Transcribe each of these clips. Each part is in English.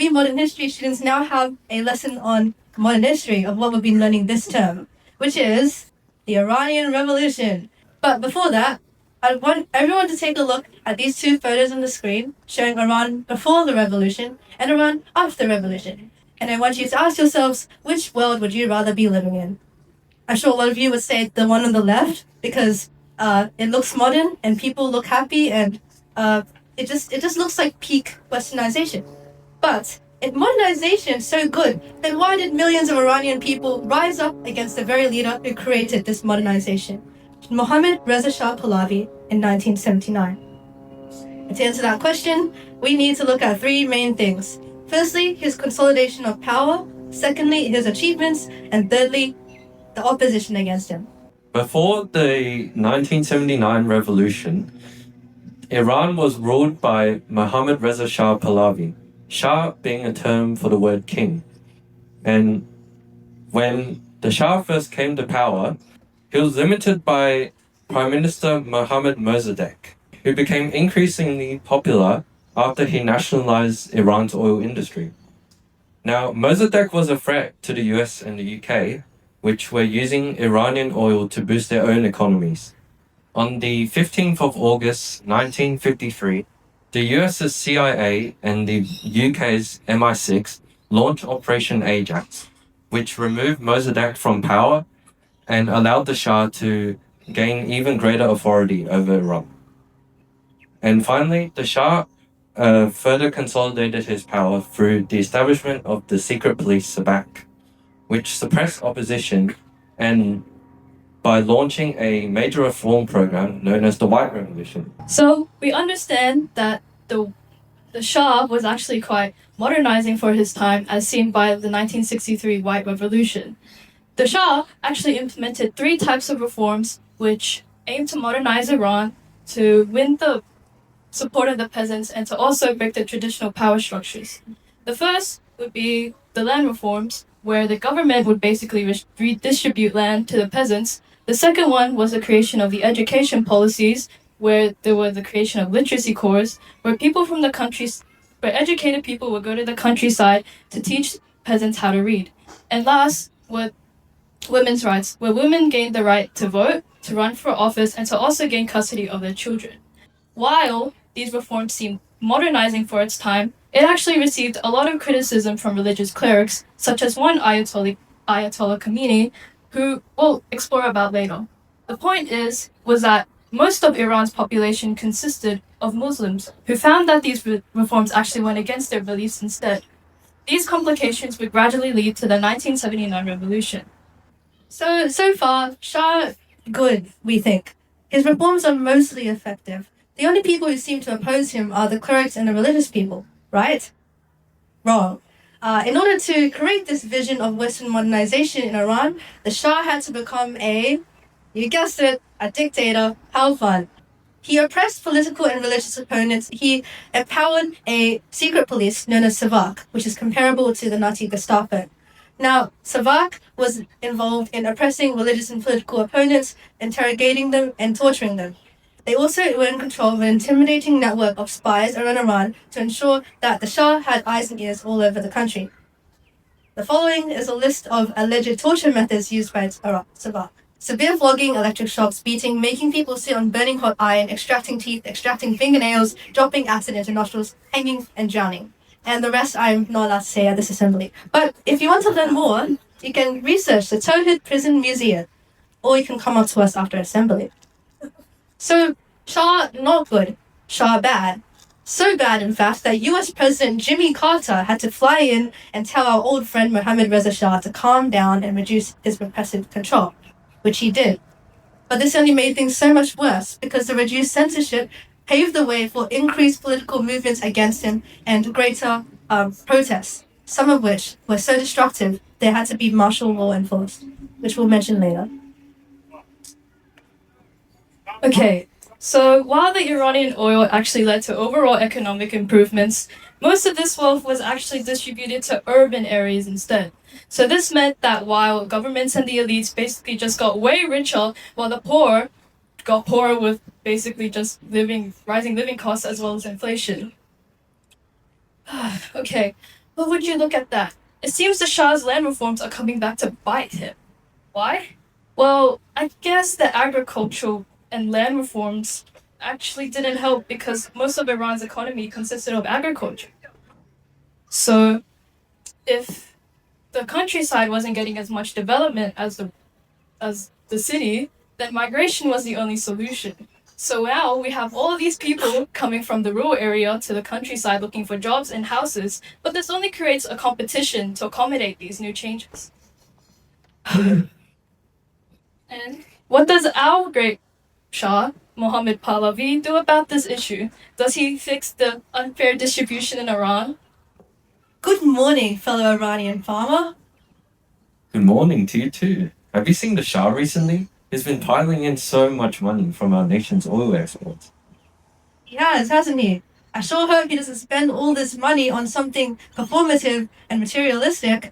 you modern history students now have a lesson on modern history of what we've been learning this term, which is the Iranian Revolution. But before that, I want everyone to take a look at these two photos on the screen showing Iran before the revolution and Iran after the revolution. And I want you to ask yourselves, which world would you rather be living in? I'm sure a lot of you would say the one on the left because it looks modern and people look happy and it just looks like peak westernization. But if modernization is so good, then why did millions of Iranian people rise up against the very leader who created this modernization, Mohammad Reza Shah Pahlavi, in 1979? And to answer that question, we need to look at three main things. Firstly, his consolidation of power. Secondly, his achievements. And thirdly, the opposition against him. Before the 1979 revolution, Iran was ruled by Mohammad Reza Shah Pahlavi, Shah being a term for the word king. And when the Shah first came to power, he was limited by Prime Minister Mohammad Mossadegh, who became increasingly popular after he nationalized Iran's oil industry. Now, Mossadegh was a threat to the US and the UK, which were using Iranian oil to boost their own economies. On the 15th of August 1953, the US's CIA and the UK's MI6 launched Operation Ajax, which removed Mossadegh from power and allowed the Shah to gain even greater authority over Iran. And finally, the Shah further consolidated his power through the establishment of the secret police Sabak, which suppressed opposition, and by launching a major reform program known as the White Revolution. So we understand that the Shah was actually quite modernizing for his time, as seen by the 1963 White Revolution. The Shah actually implemented three types of reforms which aimed to modernize Iran, to win the support of the peasants, and to also break the traditional power structures. The first would be the land reforms, where the government would basically redistribute land to the peasants. The second one was the creation of the education policies, where there was the creation of literacy corps, where educated people would go to the countryside to teach peasants how to read. And last, with women's rights, where women gained the right to vote, to run for office, and to also gain custody of their children. While these reforms seemed modernizing for its time, it actually received a lot of criticism from religious clerics, such as one Ayatollah Khomeini, who we'll explore about later. The point was that most of Iran's population consisted of Muslims, who found that these reforms actually went against their beliefs instead. These complications would gradually lead to the 1979 revolution. So far, Shah, good, we think. His reforms are mostly effective. The only people who seem to oppose him are the clerics and the religious people, right? Wrong. In order to create this vision of Western modernization in Iran, the Shah had to become you guessed it, a dictator. How fun. He oppressed political and religious opponents. He empowered a secret police known as Savak, which is comparable to the Nazi Gestapo. Now, Savak was involved in oppressing religious and political opponents, interrogating them, and torturing them. They also were in control of an intimidating network of spies around Iran to ensure that the Shah had eyes and ears all over the country. The following is a list of alleged torture methods used by Savak. Severe flogging, electric shocks, beating, making people sit on burning hot iron, extracting teeth, extracting fingernails, dropping acid into nostrils, hanging, and drowning. And the rest I'm not allowed to say at this assembly. But if you want to learn more, you can research the Tawhid Prison Museum, or you can come up to us after assembly. So, Shah not good, Shah bad. So bad, in fact, that US President Jimmy Carter had to fly in and tell our old friend Mohammad Reza Shah to calm down and reduce his repressive control, which he did. But this only made things so much worse because the reduced censorship paved the way for increased political movements against him and greater protests, some of which were so destructive they had to be martial law enforced, which we'll mention later. Okay, so while the Iranian oil actually led to overall economic improvements, most of this wealth was actually distributed to urban areas instead. So this meant that while governments and the elites basically just got way richer, while the poor got poorer with basically just rising living costs as well as inflation. Okay, But would you look at that? It seems the Shah's land reforms are coming back to bite him. Why? Well, I guess the agricultural and land reforms actually didn't help because most of Iran's economy consisted of agriculture. So, if the countryside wasn't getting as much development as the city, then migration was the only solution. So now we have all of these people coming from the rural area to the countryside looking for jobs and houses, but this only creates a competition to accommodate these new changes. And what does our great Shah, Mohammed Pahlavi, do about this issue? Does he fix the unfair distribution in Iran? Good morning, fellow Iranian farmer. Good morning to you too. Have you seen the Shah recently? He's been piling in so much money from our nation's oil exports. He has, hasn't he? I sure hope he doesn't spend all this money on something performative and materialistic.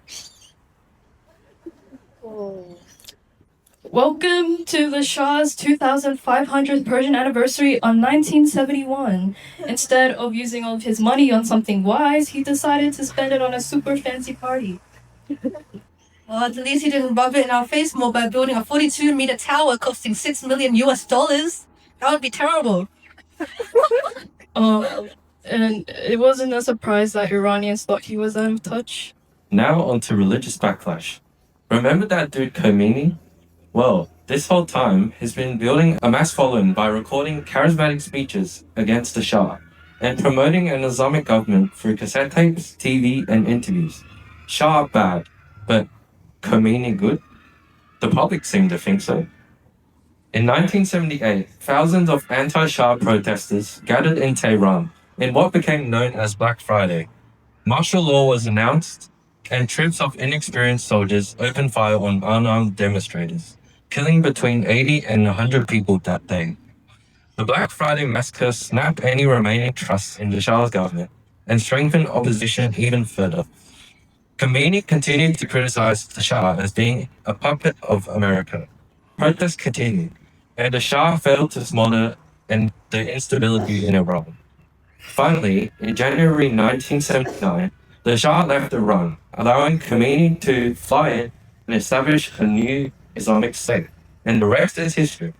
Welcome to the Shah's 2500th Persian anniversary on 1971. Instead of using all of his money on something wise, he decided to spend it on a super fancy party. Well, at least he didn't rub it in our face more by building a 42-meter tower costing $6 million US. That would be terrible. And it wasn't a surprise that Iranians thought he was out of touch. Now on to religious backlash. Remember that dude Khomeini? Well, this whole time, he's been building a mass following by recording charismatic speeches against the Shah and promoting an Islamic government through cassette tapes, TV, and interviews. Shah bad, but Khomeini good? The public seemed to think so. In 1978, thousands of anti-Shah protesters gathered in Tehran in what became known as Black Friday. Martial law was announced, and troops of inexperienced soldiers opened fire on unarmed demonstrators, killing between 80 and 100 people that day. The Black Friday massacre snapped any remaining trust in the Shah's government and strengthened opposition even further. Khomeini continued to criticize the Shah as being a puppet of America. Protests continued, and the Shah failed to smother the instability in Iran. Finally, in January 1979, the Shah left Iran, allowing Khomeini to fly in and establish a new Islamic state. And the rest is history.